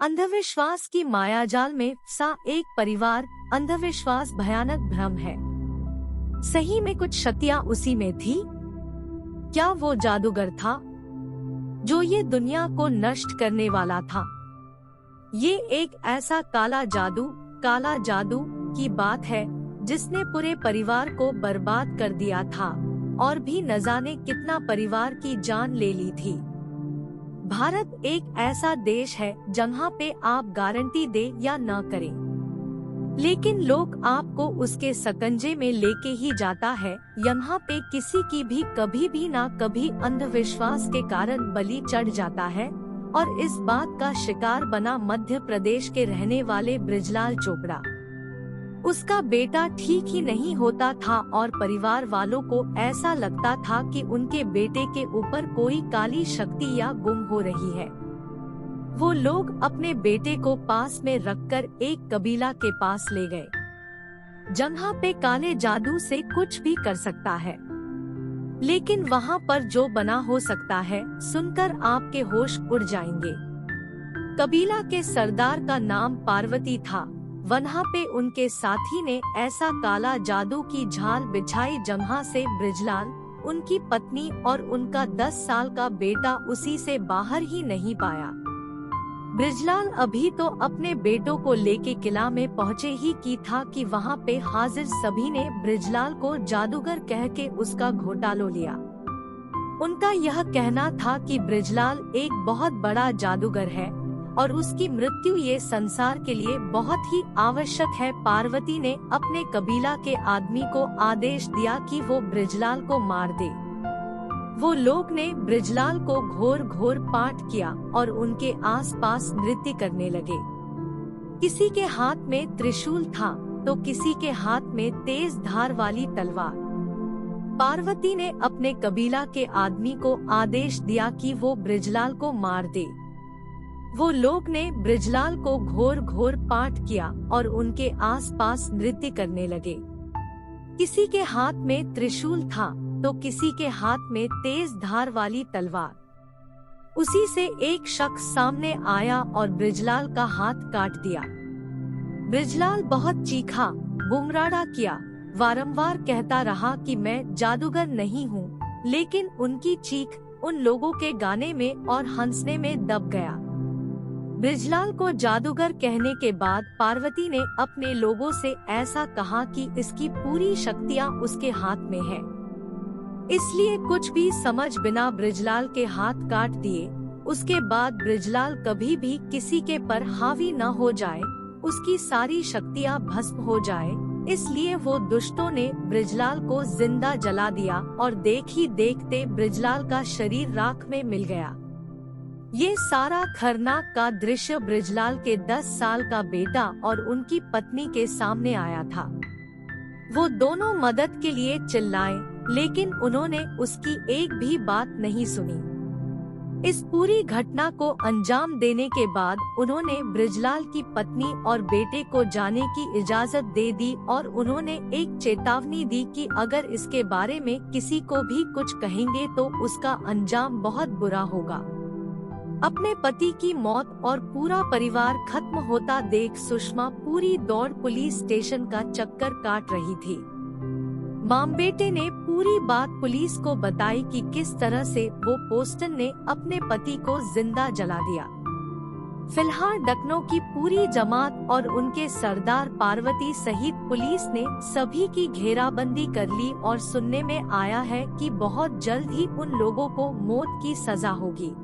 अंधविश्वास की मायाजाल में फंसा एक परिवार। अंधविश्वास भयानक भ्रम है। सही में कुछ शक्तियाँ उसी में थी। क्या वो जादूगर था जो ये दुनिया को नष्ट करने वाला था? ये एक ऐसा काला जादू की बात है जिसने पूरे परिवार को बर्बाद कर दिया था और भी न जाने कितना परिवार की जान ले ली थी। भारत एक ऐसा देश है जहाँ पे आप गारंटी दे या न करें, लेकिन लोग आपको उसके सकंजे में लेके ही जाता है। यहाँ पे किसी की भी कभी भी ना कभी अंधविश्वास के कारण बलि चढ़ जाता है और इस बात का शिकार बना मध्य प्रदेश के रहने वाले बृजलाल चोपड़ा। उसका बेटा ठीक ही नहीं होता था और परिवार वालों को ऐसा लगता था कि उनके बेटे के ऊपर कोई काली शक्ति या गुम हो रही है। वो लोग अपने बेटे को पास में रखकर एक कबीला के पास ले गए, जहाँ पे काले जादू से कुछ भी कर सकता है। लेकिन वहाँ पर जो बना हो सकता है सुनकर आपके होश उड़ जाएंगे। कबीला के सरदार का नाम पार्वती था। वहाँ पे उनके साथी ने ऐसा काला जादू की झाल बिछाई जहाँ से बृजलाल, उनकी पत्नी और उनका 10 साल का बेटा उसी से बाहर ही नहीं पाया। बृजलाल अभी तो अपने बेटों को लेके किला में पहुँचे ही की था कि वहाँ पे हाजिर सभी ने बृजलाल को जादूगर कह के उसका घोटालो लिया। उनका यह कहना था कि बृजलाल एक बहुत बड़ा जादूगर है और उसकी मृत्यु ये संसार के लिए बहुत ही आवश्यक है। पार्वती ने अपने कबीला के आदमी को आदेश दिया कि वो बृजलाल को मार दे। वो लोग ने बृजलाल को घोर घोर पाठ किया और उनके आसपास नृत्य करने लगे। किसी के हाथ में त्रिशूल था तो किसी के हाथ में तेज धार वाली तलवार। पार्वती ने अपने कबीला के आदमी को आदेश दिया कि वो बृजलाल को मार दे। वो लोग ने बृजलाल को घोर घोर पाठ किया और उनके आसपास नृत्य करने लगे। किसी के हाथ में त्रिशूल था तो किसी के हाथ में तेज धार वाली तलवार। उसी से एक शख्स सामने आया और बृजलाल का हाथ काट दिया। बृजलाल बहुत चीखा, बुमराड़ा किया, वारंवार कहता रहा कि मैं जादूगर नहीं हूँ, लेकिन उनकी चीख उन लोगों के गाने में और हंसने में दब गया। बृजलाल को जादूगर कहने के बाद पार्वती ने अपने लोगों से ऐसा कहा कि इसकी पूरी शक्तियाँ उसके हाथ में है, इसलिए कुछ भी समझ बिना बृजलाल के हाथ काट दिए। उसके बाद बृजलाल कभी भी किसी के पर हावी न हो जाए, उसकी सारी शक्तियाँ भस्म हो जाए, इसलिए वो दुष्टों ने बृजलाल को जिंदा जला दिया और देख ही देखते बृजलाल का शरीर राख में मिल गया। ये सारा खरनाक का दृश्य बृजलाल के 10 साल का बेटा और उनकी पत्नी के सामने आया था। वो दोनों मदद के लिए चिल्लाए, लेकिन उन्होंने उसकी एक भी बात नहीं सुनी। इस पूरी घटना को अंजाम देने के बाद उन्होंने बृजलाल की पत्नी और बेटे को जाने की इजाजत दे दी और उन्होंने एक चेतावनी दी कि अगर इसके बारे में किसी को भी कुछ कहेंगे तो उसका अंजाम बहुत बुरा होगा। अपने पति की मौत और पूरा परिवार खत्म होता देख सुषमा पूरी दौड़ पुलिस स्टेशन का चक्कर काट रही थी। माम बेटे ने पूरी बात पुलिस को बताई कि किस तरह से वो पोस्टन ने अपने पति को जिंदा जला दिया। फिलहाल डकनों की पूरी जमात और उनके सरदार पार्वती सहित पुलिस ने सभी की घेराबंदी कर ली और सुनने में आया है कि बहुत जल्द ही उन लोगों को मौत की सजा होगी।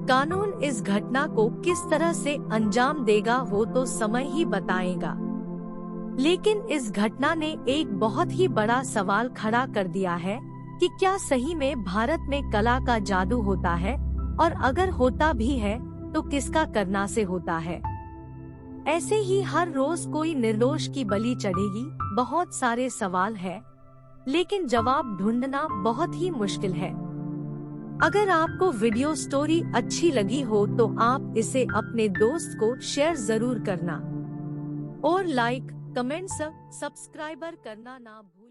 कानून इस घटना को किस तरह से अंजाम देगा वो तो समय ही बताएगा, लेकिन इस घटना ने एक बहुत ही बड़ा सवाल खड़ा कर दिया है कि क्या सही में भारत में कला का जादू होता है, और अगर होता भी है तो किसका करना से होता है। ऐसे ही हर रोज कोई निर्दोष की बलि चढ़ेगी। बहुत सारे सवाल है, लेकिन जवाब ढूंढना बहुत ही मुश्किल है। अगर आपको वीडियो स्टोरी अच्छी लगी हो तो आप इसे अपने दोस्त को शेयर जरूर करना और लाइक, कमेंट, सब्सक्राइबर करना ना भूलें।